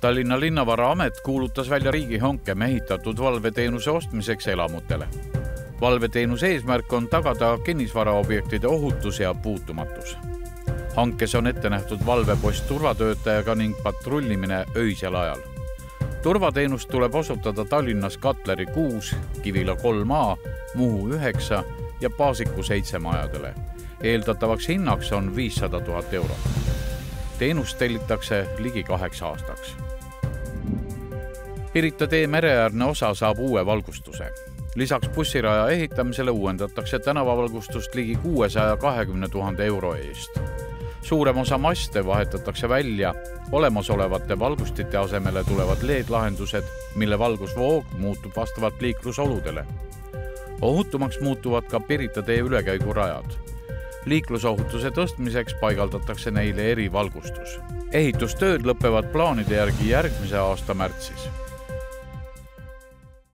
Tallinna Linnavaraamet kuulutas välja riigihanke mehitatud valveteenuse ostmiseks elamutele. Valveteenuse eesmärk on tagada kinnisvaraobjektide ohutus ja puutumatus. Hankes on ette nähtud valvepost turvatöötajaga ning patrullimine öisel ajal. Turvateenust tuleb osutada Tallinnas Katleri 6, Kivila 3A, Muhu 9 ja Paasiku 7 majadele. Eeldatavaks hinnaks on 500 000 eurot. Teenust tellitakse ligi 8 aastaks. Pirita tee mereäärne osa saab uue valgustuse. Lisaks bussiraja ehitamisele uuendatakse tänavavalgustust ligi 620 000 euro eest. Suurem osa maste vahetatakse välja, olemasolevate valgustite asemele tulevad LED-lahendused, mille valgusvoog muutub vastavalt liiklusoludele. Ohutumaks muutuvad ka Pirita tee ülekäigurajad. Liiklusohutuse tõstmiseks paigaldatakse neile erivalgustus. Ehitustööd lõpevad plaanide järgi järgmise aasta märtsis.